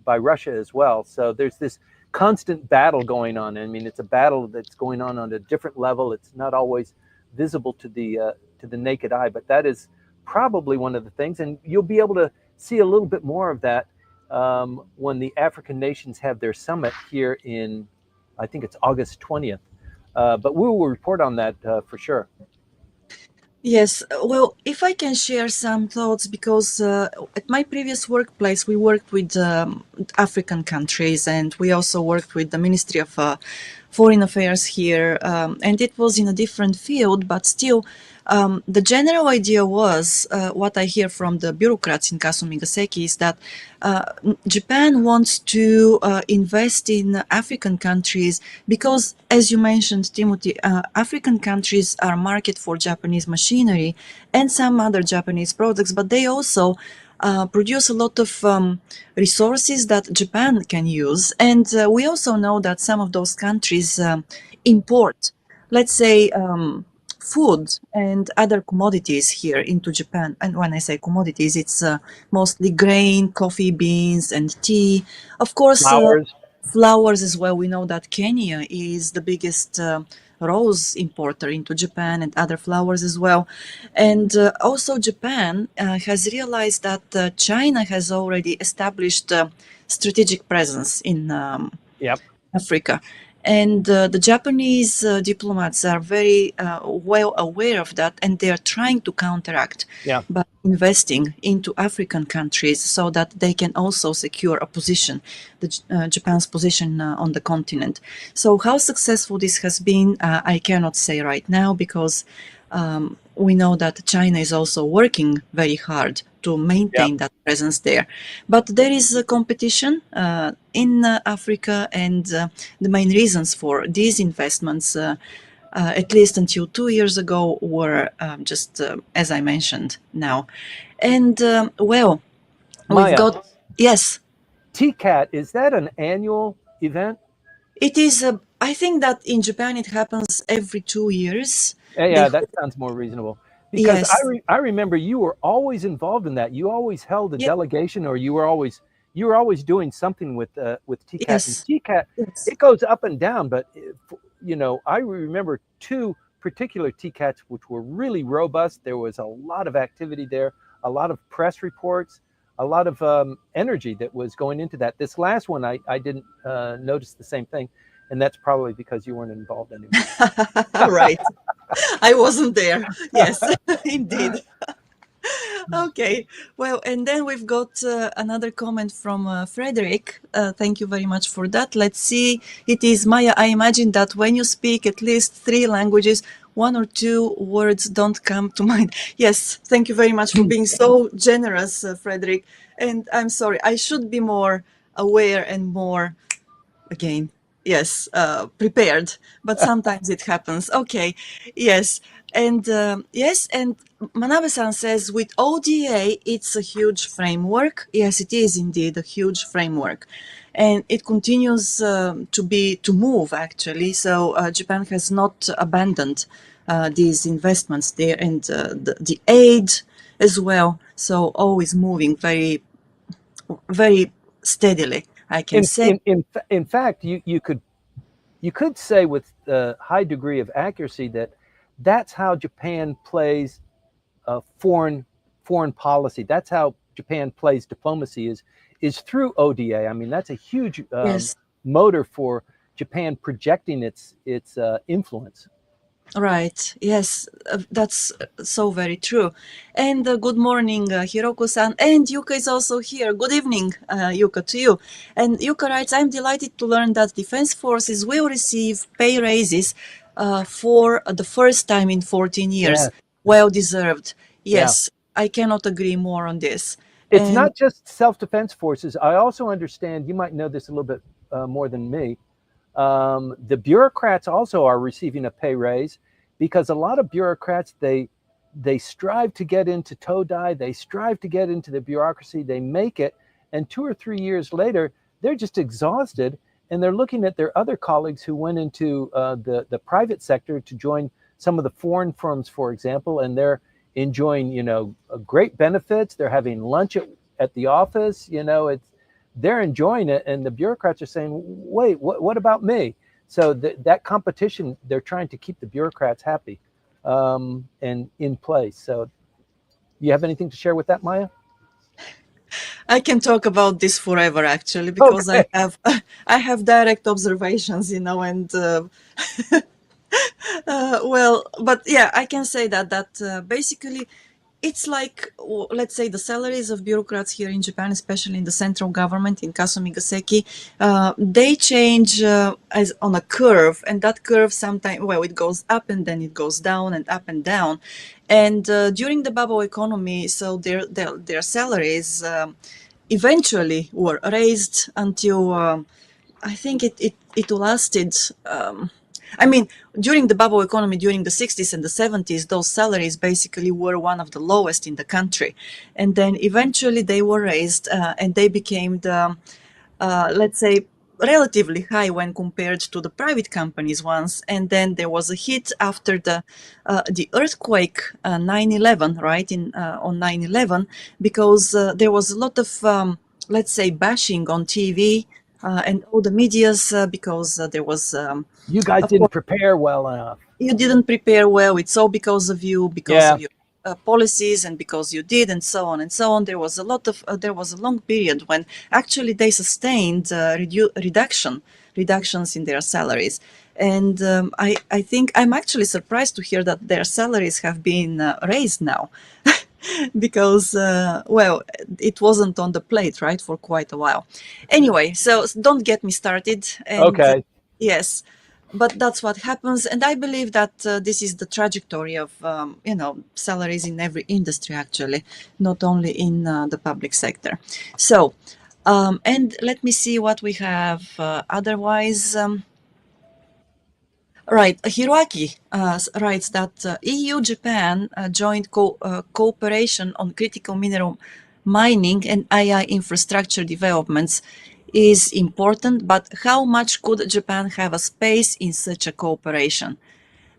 Russia as well. So there's this constant battle going on. I mean, it's a battle that's going on a different level. It's not always visible to the naked eye, but that is probably one of the things. And you'll be able to see a little bit more of that when the African nations have their summit here in, I think it's August 20th. But we will report on that for sure. Yes, well, if I can share some thoughts, because at my previous workplace, we worked with African countries and we also worked with the Ministry of Foreign Affairs here, and it was in a different field, but still, the general idea was what I hear from the bureaucrats in Kasumi Gaseki is that Japan wants to invest in African countries because, as you mentioned, Timothy, African countries are market for Japanese machinery and some other Japanese products, but they also produce a lot of resources that Japan can use. And we also know that some of those countries import, let's say, food and other commodities here into Japan. And when I say commodities, it's mostly grain, coffee beans, and tea. Of course, Flowers. flowers as well. We know that Kenya is the biggest rose importer into Japan and other flowers as well. And also Japan has realized that China has already established a strategic presence in Yep. Africa. And the Japanese diplomats are very well aware of that, and they are trying to counteract Yeah. by investing into African countries so that they can also secure a position, Japan's position on the continent. So, how successful this has been, I cannot say right now because we know that China is also working very hard to maintain that presence there. But there is a competition in Africa, and the main reasons for these investments, at least until 2 years ago, were just as I mentioned now. And well, we've Maya, got, yes, TCAT, is that an annual event? it is. I think that in Japan it happens every 2 years. They, Yeah, that sounds more reasonable. Because yes, I remember you were always involved in that. You always held a yeah, delegation, or you were always doing something with TCAT. And yes, TCAT, yes, it goes up and down, but I remember two particular TCATs which were really robust. There was a lot of activity there, a lot of press reports, a lot of energy that was going into that. This last one, I didn't notice the same thing, and that's probably because you weren't involved anymore. right. I wasn't there. Yes, indeed. Okay. Well, and then we've got another comment from Frederick. Thank you very much for that. Let's see. It is Maya. I imagine that when you speak at least 3 languages, one or two words don't come to mind. Yes. Thank you very much for being so generous, Frederick. And I'm sorry. I should be more aware and more, again, yes, prepared, but sometimes it happens. Okay, yes. And yes, and Manabe-san says with ODA it's a huge framework. Yes, it is indeed a huge framework, and it continues to move actually. So Japan has not abandoned these investments there, and the aid as well, so always moving very, very steadily, I can In say. in in, in fact, you could say with a high degree of accuracy that that's how Japan plays foreign policy. That's how Japan plays diplomacy is through ODA. I mean, that's a huge Yes. motor for Japan projecting its influence. Right. Yes, that's so very true. And good morning, Hiroko-san. And Yuka is also here. Good evening, Yuka, to you. And Yuka writes, I'm delighted to learn that defense forces will receive pay raises for the first time in 14 years. Yeah, Well deserved. yeah. Yes, I cannot agree more on this. It's And not just self-defense forces. I also understand, you might know this a little bit more than me. The bureaucrats also are receiving a pay raise because a lot of bureaucrats, they strive to get into Todai, they strive to get into the bureaucracy, they make it, and 2 or 3 years later, they're just exhausted, and they're looking at their other colleagues who went into the private sector to join some of the foreign firms, for example, and they're enjoying great benefits. They're having lunch at the office. They're enjoying it, and the bureaucrats are saying, wait, what about me? So that competition, they're trying to keep the bureaucrats happy and in place. So you have anything to share with that, Maya? I can talk about this forever, actually, because Okay. I have direct observations, and well, but yeah, I can say that basically it's like, let's say, the salaries of bureaucrats here in Japan, especially in the central government in Kasumi Gaseki, they change as on a curve, and that curve sometimes, well, it goes up and then it goes down and up and down. And during the bubble economy, so their salaries eventually were raised until I think it lasted. I mean, during the bubble economy, during the 60s and the 70s, those salaries basically were one of the lowest in the country. And then eventually they were raised and they became the, let's say, relatively high when compared to the private companies ones. And then there was a hit after the earthquake 9/11, right, on 9/11, because there was a lot of, let's say, bashing on TV and all the medias because there was, You guys of didn't course, prepare well enough. you didn't prepare well. It's all because of you, because Yeah. of your policies, and because you did, and so on and so on. There was a lot of there was a long period when actually they sustained reductions in their salaries, and I think I'm actually surprised to hear that their salaries have been raised now. Because well, it wasn't on the plate, right, for quite a while. Anyway, so don't get me started. And Okay. yes, but that's what happens, and I believe that this is the trajectory of salaries in every industry, actually, not only in the public sector. So and let me see what we have otherwise. Right, Hiroaki writes that EU-Japan joint cooperation on critical mineral mining and AI infrastructure developments is important, but how much could Japan have a space in such a cooperation?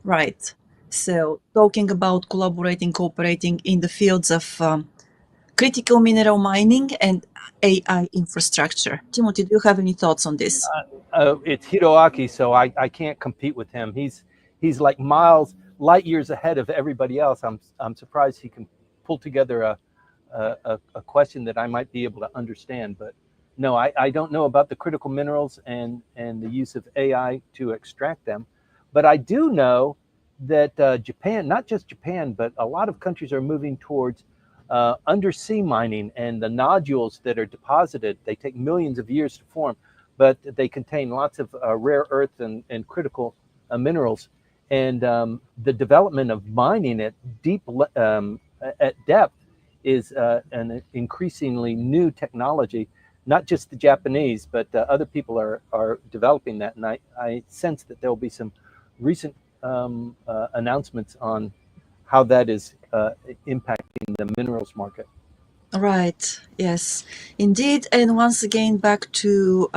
Right. So, talking about cooperating in the fields of critical mineral mining and AI infrastructure. Timothy, do you have any thoughts on this? It's Hiroaki, so I can't compete with him. He's like light years ahead of everybody else. I'm surprised he can pull together a question that I might be able to understand. But no, I don't know about the critical minerals and the use of AI to extract them. But I do know that Japan, not just Japan, but a lot of countries are moving towards undersea mining, and the nodules that are deposited, they take millions of years to form, but they contain lots of rare earths and critical minerals. And the development of mining at at depth is an increasingly new technology. Not just the Japanese, but other people are developing that. And I sense that there will be some recent announcements on how that is impacting the minerals market. Right, yes, indeed. And once again, back to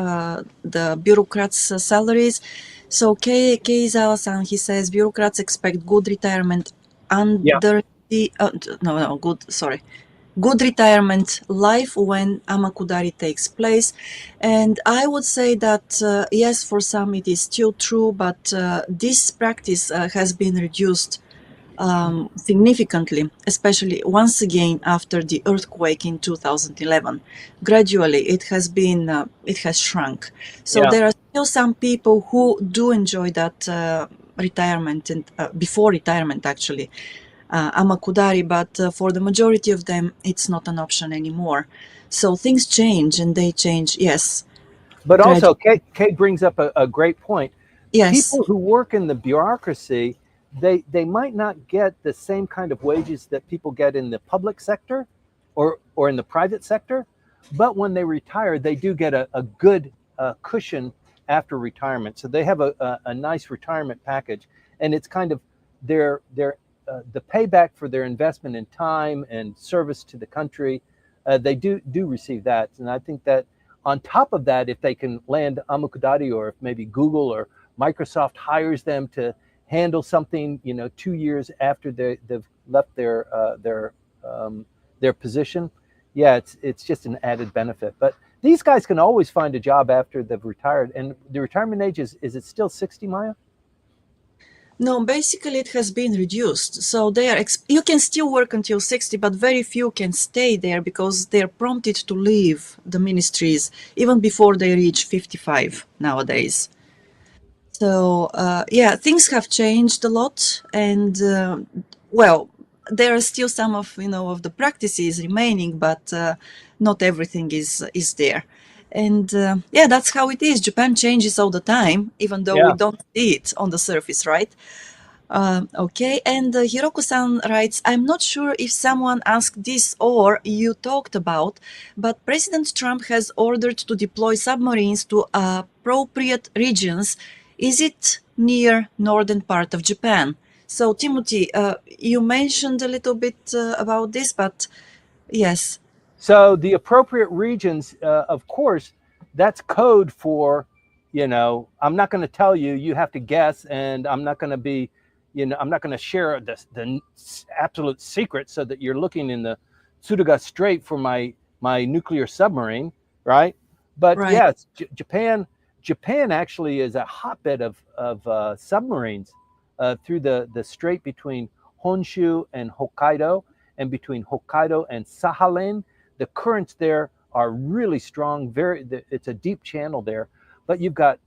the bureaucrats' salaries. So, Keizawa-san, he says bureaucrats expect good retirement Yeah. under the, no, good, sorry, good retirement life when Amakudari takes place. And I would say that, yes, for some it is still true, but this practice has been reduced significantly, especially once again after the earthquake in 2011. Gradually, it has shrunk. So Yeah. there are still some people who do enjoy that retirement and before retirement actually. Amakudari, but for the majority of them, it's not an option anymore. So things change, and they change, yes, But also, gradually. Kate brings up a great point. Yes, People who work in the bureaucracy, they might not get the same kind of wages that people get in the public sector or in the private sector. But when they retire, they do get a good cushion after retirement. So they have a nice retirement package. And it's kind of their the payback for their investment in time and service to the country. They do receive that. And I think that on top of that, if they can land Amukudari, or if maybe Google or Microsoft hires them to handle something, 2 years after they've left their position, yeah, it's just an added benefit. But these guys can always find a job after they've retired. And the retirement age is it still 60, Maya? no, basically it has been reduced. So they are you can still work until 60, but very few can stay there because they're prompted to leave the ministries even before they reach 55 nowadays. So yeah, things have changed a lot, and well, there are still some of of the practices remaining, but not everything is there. And yeah, that's how it is. Japan changes all the time, even though we Yeah. don't see it on the surface, right? Okay, and Hiroko-san writes, I'm not sure if someone asked this or you talked about, but President Trump has ordered to deploy submarines to appropriate regions. Is it near northern part of Japan? So, Timothy, you mentioned a little bit about this, but yes. So the appropriate regions, of course, that's code for, I'm not going to tell you. You have to guess, and I'm not going to be, I'm not going to share the absolute secret so that you're looking in the Tsuruga Strait for my nuclear submarine, right? But Right. yes, Japan actually is a hotbed of submarines through the strait between Honshu and Hokkaido, and between Hokkaido and Sakhalin. The currents there are really strong. It's a deep channel there. But you've got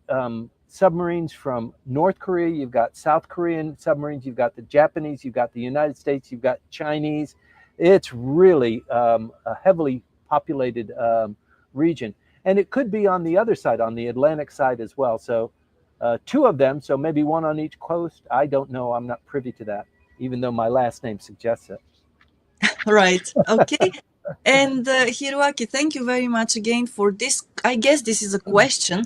submarines from North Korea, you've got South Korean submarines, you've got the Japanese, you've got the United States, you've got Chinese. It's really a heavily populated region. And it could be on the other side, on the Atlantic side as well. So two of them, so maybe one on each coast. I don't know. I'm not privy to that, even though my last name suggests it. Right. Okay. And Hiroaki, thank you very much again for this. I guess this is a question.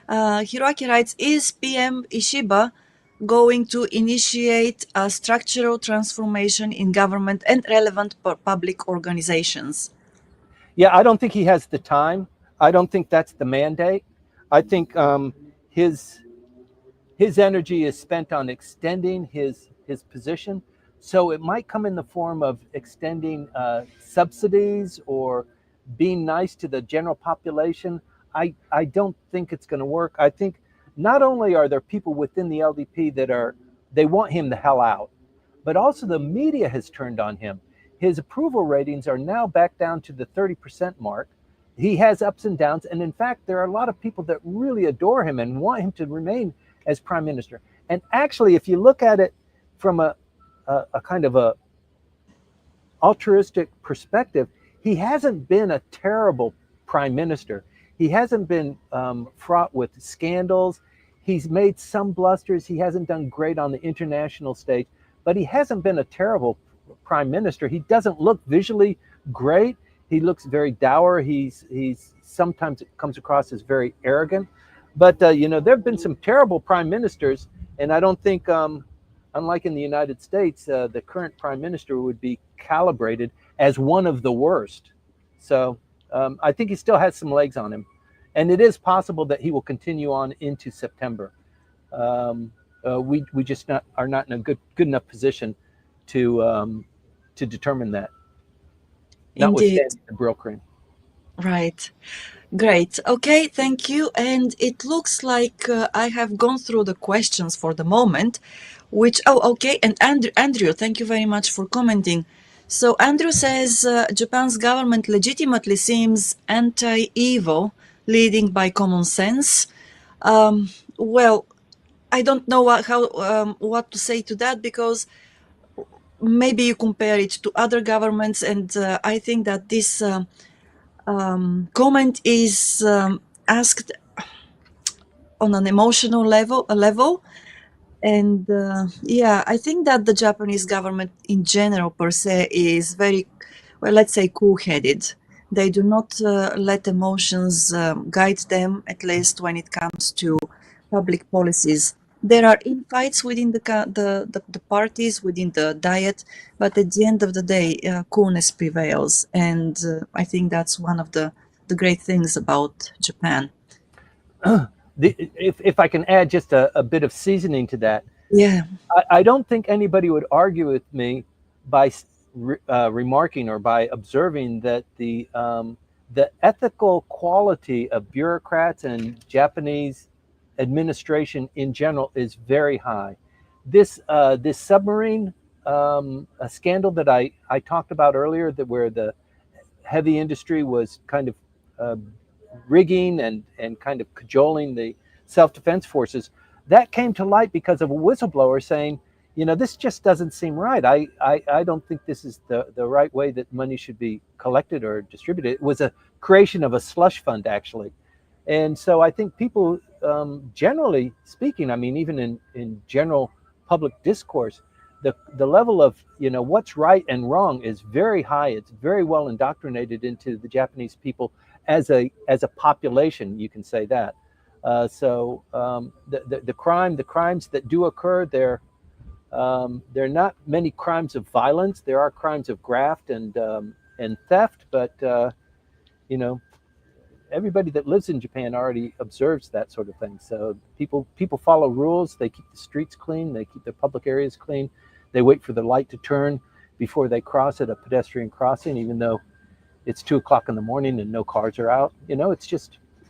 Hiroaki writes, is PM Ishiba going to initiate a structural transformation in government and relevant public organizations? Yeah, I don't think he has the time. I don't think that's the mandate. I think his energy is spent on extending his position. So it might come in the form of extending subsidies or being nice to the general population. I don't think it's going to work. I think not only are there people within the LDP they want him the hell out, but also the media has turned on him. His approval ratings are now back down to the 30% mark. He has ups and downs. And in fact, there are a lot of people that really adore him and want him to remain as prime minister. And actually, if you look at it from a kind of a altruistic perspective, he hasn't been a terrible prime minister. He hasn't been fraught with scandals. He's made some blusters. He hasn't done great on the international stage, but he hasn't been a terrible prime minister. He doesn't look visually great. He looks very dour. He's sometimes it comes across as very arrogant. But there have been some terrible prime ministers, and I don't think, unlike in the United States, the current prime minister would be calibrated as one of the worst. So I think he still has some legs on him, and it is possible that he will continue on into September. We just are not in a good enough position to determine that. Indeed. Notwithstanding the bureaucrat. Right. Great. Okay, thank you. And it looks like I have gone through the questions for the moment, okay. And Andrew, thank you very much for commenting. So Andrew says Japan's government legitimately seems anti-evil, leading by common sense. Well, I don't know what to say to that, because maybe you compare it to other governments, and I think that this comment is asked on an emotional level. And yeah, I think that the Japanese government in general per se is very, well, let's say, cool-headed. They do not let emotions guide them, at least when it comes to public policies. There are infights within the parties, within the diet, but at the end of the day, coolness prevails. And I think that's one of the great things about Japan. If I can add just a bit of seasoning to that, Yeah. I don't think anybody would argue with me by remarking or by observing that the ethical quality of bureaucrats and Japanese administration in general is very high. This submarine scandal that I talked about earlier, where the heavy industry was kind of rigging and kind of cajoling the self-defense forces, that came to light because of a whistleblower saying, this just doesn't seem right. I don't think this is the right way that money should be collected or distributed. It was a creation of a slush fund, actually. And so I think people, generally speaking, I mean, even in general public discourse, the level of what's right and wrong is very high. It's very well indoctrinated into the Japanese people as a population. You can say that. So the crimes that do occur, there are not many crimes of violence. There are crimes of graft and theft, but everybody that lives in Japan already observes that sort of thing. So people follow rules. They keep the streets clean. They keep their public areas clean. They wait for the light to turn before they cross at a pedestrian crossing, even though it's 2 o'clock in the morning and no cars are out.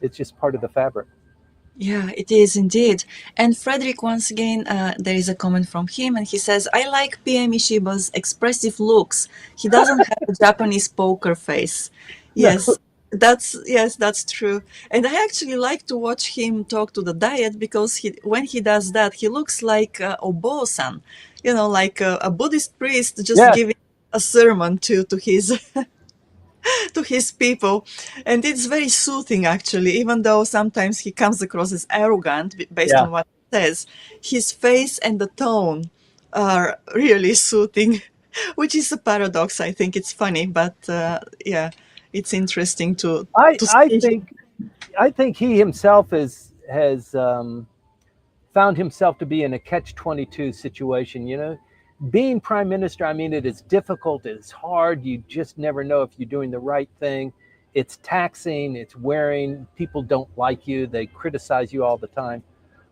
it's just part of the fabric. Yeah, it is indeed. And Frederick, once again, there is a comment from him, and he says, I like PM Ishiba's expressive looks. He doesn't have a Japanese poker face. No. That's true. And I actually like to watch him talk to the diet because when he does that, he looks like Obo-san, like a Buddhist priest just Yes. giving a sermon to his to his people, and it's very soothing actually, even though sometimes he comes across as arrogant based Yeah. on what he says. His face and the tone are really soothing, which is a paradox. I think it's funny, but yeah, it's interesting to I to I see. think I think he himself has found himself to be in a catch-22 situation. Being prime minister, I mean, it is difficult, it's hard, you just never know if you're doing the right thing. It's taxing, it's wearing, people don't like you, they criticize you all the time.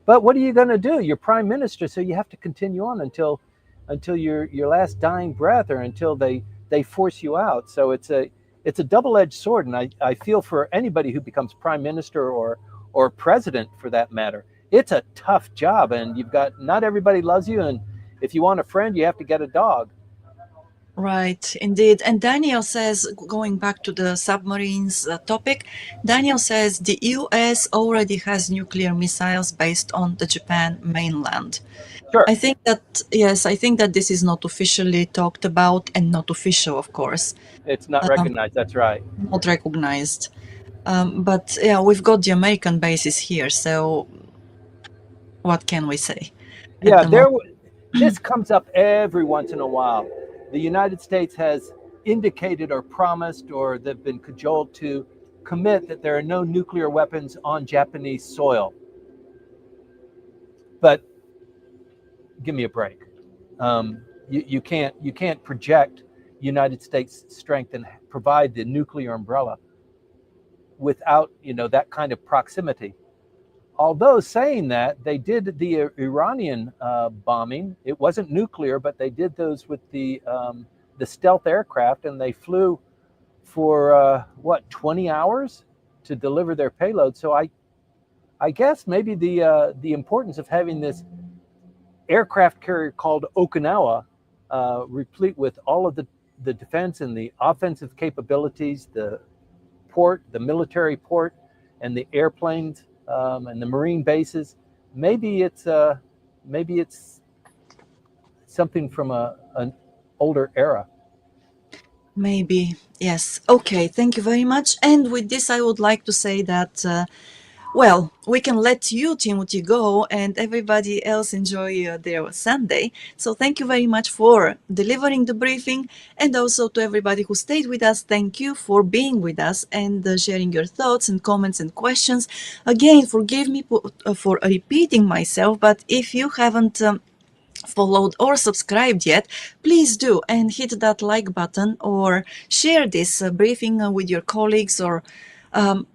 But what are you going to do? You're prime minister, so you have to continue on until your last dying breath, or until they force you out. So it's a double-edged sword, and I feel for anybody who becomes prime minister or president for that matter. It's a tough job, and not everybody loves you, and if you want a friend, you have to get a dog. Right, indeed. And Daniel says, going back to the submarines topic, Daniel says the US already has nuclear missiles based on the Japan mainland. Sure. I think that, yes, I think that this is not officially talked about and not official, of course, It's not recognized. That's right. not recognized. But yeah, we've got the American bases here, so what can we say at Yeah, the moment? this comes up every once in a while. The United States has indicated or promised, or they've been cajoled to commit, that there are no nuclear weapons on Japanese soil. But give me a break. You can't project United States strength and provide the nuclear umbrella without that kind of proximity. Although saying that, they did the Iranian bombing. It wasn't nuclear, but they did those with the stealth aircraft, and they flew for 20 hours to deliver their payload. So I guess maybe the importance of having this aircraft carrier called Okinawa, replete with all of the defense and the offensive capabilities, the military port, and the airplanes, and the marine bases. Maybe it's something from an older era. Maybe, yes. Okay, thank you very much. And with this, I would like to say that, well, we can let you, Timothy, go and everybody else enjoy their Sunday. So thank you very much for delivering the briefing. And also to everybody who stayed with us, thank you for being with us and sharing your thoughts and comments and questions. Again, forgive me for repeating myself, but if you haven't followed or subscribed yet, please do and hit that like button or share this briefing with your colleagues or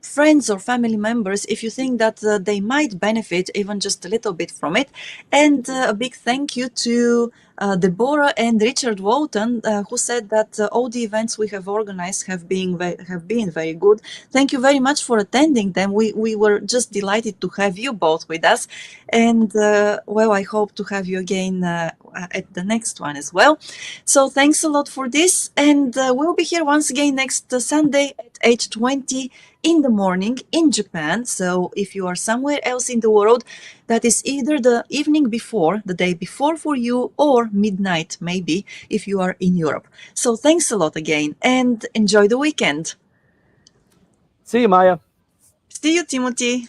friends or family members if you think that they might benefit even just a little bit from it. And a big thank you to Deborah and Richard Walton, who said that all the events we have organized have been very good. Thank you very much for attending them. We were just delighted to have you both with us, and well, I hope to have you again at the next one as well. So thanks a lot for this, and we'll be here once again next Sunday at 8:20 in the morning in Japan. So if you are somewhere else in the world, that is either the evening before, the day before for you, or midnight maybe if you are in Europe. So thanks a lot again and enjoy the weekend. See you, Maya. See you, Timothy.